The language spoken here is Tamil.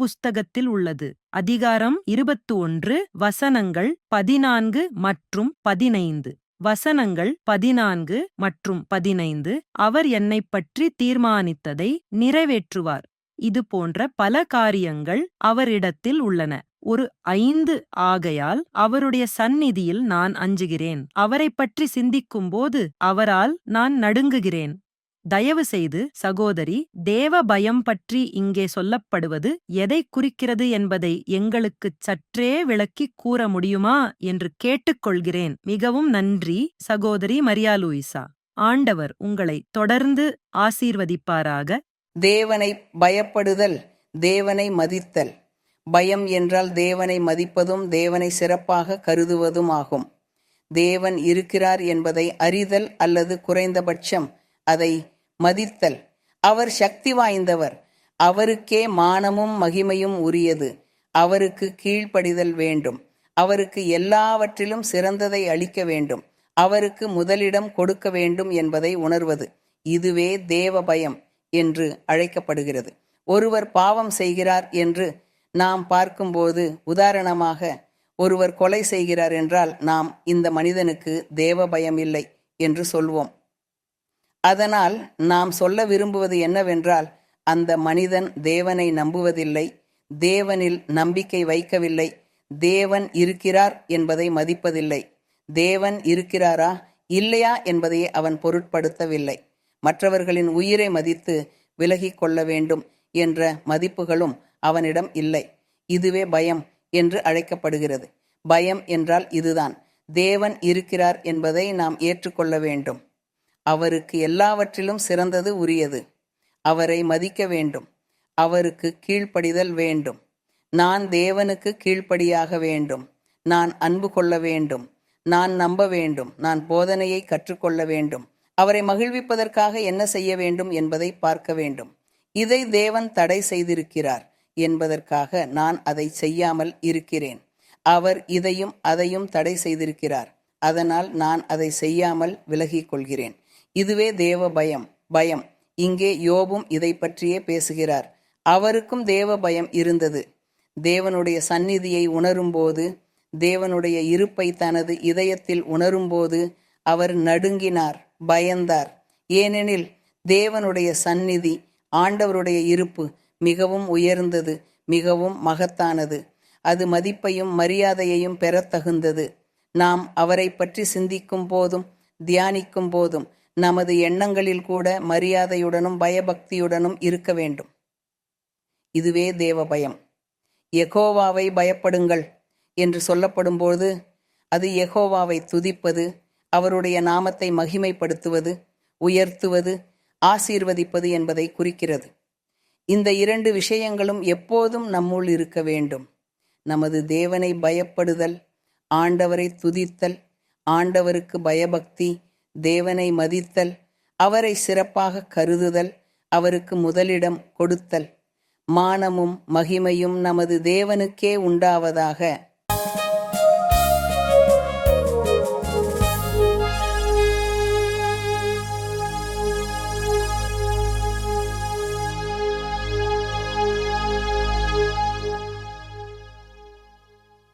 புஸ்தகத்தில் உள்ளது. அதிகாரம் 21 வசனங்கள் 14 மற்றும் 15. வசனங்கள் 14 மற்றும் 15. அவர் என்னைப் பற்றி தீர்மானித்ததை நிறைவேற்றுவார். இது போன்ற பல காரியங்கள் அவரிடத்தில் உள்ளன. ஒரு 5 ஆகையால் அவருடைய சந்நிதியில் நான் அஞ்சுகிறேன். அவரைப் பற்றி சிந்திக்கும்போது அவரால் நான் நடுங்குகிறேன். தயவு செய்து சகோதரி, தேவ பயம் பற்றி இங்கே சொல்லப்படுவது எதை குறிக்கிறது என்பதை எங்களுக்குச் சற்றே விளக்கிக் கூற முடியுமா என்று கேட்டுக்கொள்கிறேன். மிகவும் நன்றி சகோதரி மரியா லூயிசா. ஆண்டவர் உங்களை தொடர்ந்து ஆசீர்வதிப்பாராக. தேவனை பயப்படுதல், தேவனை மதித்தல். பயம் என்றால் தேவனை மதிப்பதும் தேவனை சிறப்பாக கருதுவதும் ஆகும். தேவன் இருக்கிறார் என்பதை அறிதல் அல்லது குறைந்தபட்சம் அதை மதித்தல். அவர் சக்தி வாய்ந்தவர், அவருக்கே மானமும் மகிமையும் உரியது. அவருக்கு கீழ்ப்படிதல் வேண்டும். அவருக்கு எல்லாவற்றிலும் சிறந்ததை அளிக்க வேண்டும். அவருக்கு முதலிடம் கொடுக்க வேண்டும் என்பதை உணர்வது. இதுவே தேவ பயம் என்று அழைக்கப்படுகிறது. ஒருவர் பாவம் செய்கிறார் என்று நாம் பார்க்கும்போது, உதாரணமாக ஒருவர் கொலை செய்கிறார் என்றால் நாம் இந்த மனிதனுக்கு தேவ பயம் இல்லை என்று சொல்வோம். அதனால் நாம் சொல்ல விரும்புவது என்னவென்றால், அந்த மனிதன் தேவனை நம்புவதில்லை, தேவனில் நம்பிக்கை வைக்கவில்லை, தேவன் இருக்கிறார் என்பதை மதிப்பதில்லை. தேவன் இருக்கிறாரா இல்லையா என்பதை அவன் பொருட்படுத்தவில்லை. மற்றவர்களின் உயிரை மதித்து விலகிக் கொள்ள வேண்டும் என்ற மதிப்புகளும் அவனிடம் இல்லை. இதுவே பயம் என்று அழைக்கப்படுகிறது. பயம் என்றால் இதுதான். தேவன் இருக்கிறார் என்பதை நாம் ஏற்றுக்கொள்ள வேண்டும். அவருக்கு எல்லாவற்றிலும் சிறந்தது உரியது. அவரை மதிக்க வேண்டும். அவருக்கு கீழ்ப்படிதல் வேண்டும். நான் தேவனுக்கு கீழ்ப்படியாக வேண்டும். நான் அன்பு கொள்ள வேண்டும். நான் நம்ப வேண்டும். நான் போதனையை கற்றுக்கொள்ள வேண்டும். அவரை மகிழ்விப்பதற்காக என்ன செய்ய வேண்டும் என்பதை பார்க்க வேண்டும். இதை தேவன் தடை செய்திருக்கிறார் என்பதற்காக நான் அதை செய்யாமல் இருக்கிறேன். அவர் இதையும் அதையும் தடை செய்திருக்கிறார், அதனால் நான் அதை செய்யாமல் விலகிக் கொள்கிறேன். இதுவே தேவ பயம். பயம். இங்கே யோபும் இதை பற்றியே பேசுகிறார். அவருக்கும் தேவ பயம் இருந்தது. தேவனுடைய சந்நிதியை உணரும்போது, தேவனுடைய இருப்பை தனது இதயத்தில் உணரும்போது அவர் நடுங்கினார், பயந்தார். ஏனெனில் தேவனுடைய சந்நிதி, ஆண்டவருடைய இருப்பு மிகவும் உயர்ந்தது, மிகவும் மகத்தானது. அது மதிப்பையும் மரியாதையையும் பெறத்தகுந்தது. நாம் அவரை பற்றி சிந்திக்கும் போதும் தியானிக்கும் போதும் நமது எண்ணங்களில் கூட மரியாதையுடனும் பயபக்தியுடனும் இருக்க வேண்டும். இதுவே தேவ பயம். யெகோவாவை பயப்படுங்கள் என்று சொல்லப்படும்போது அது யெகோவாவை துதிப்பது, அவருடைய நாமத்தை மகிமைப்படுத்துவது, உயர்த்துவது, ஆசீர்வதிப்பது என்பதை குறிக்கிறது. இந்த 2 விஷயங்களும் எப்போதும் நம்முள் இருக்க வேண்டும். நமது தேவனை பயப்படுதல், ஆண்டவரை துதித்தல், ஆண்டவருக்கு பயபக்தி, தேவனை மதித்தல், அவரை சிறப்பாக கருதுதல், அவருக்கு முதலிடம் கொடுத்தல். மானமும் மகிமையும் நமது தேவனுக்கே உண்டாவதாக.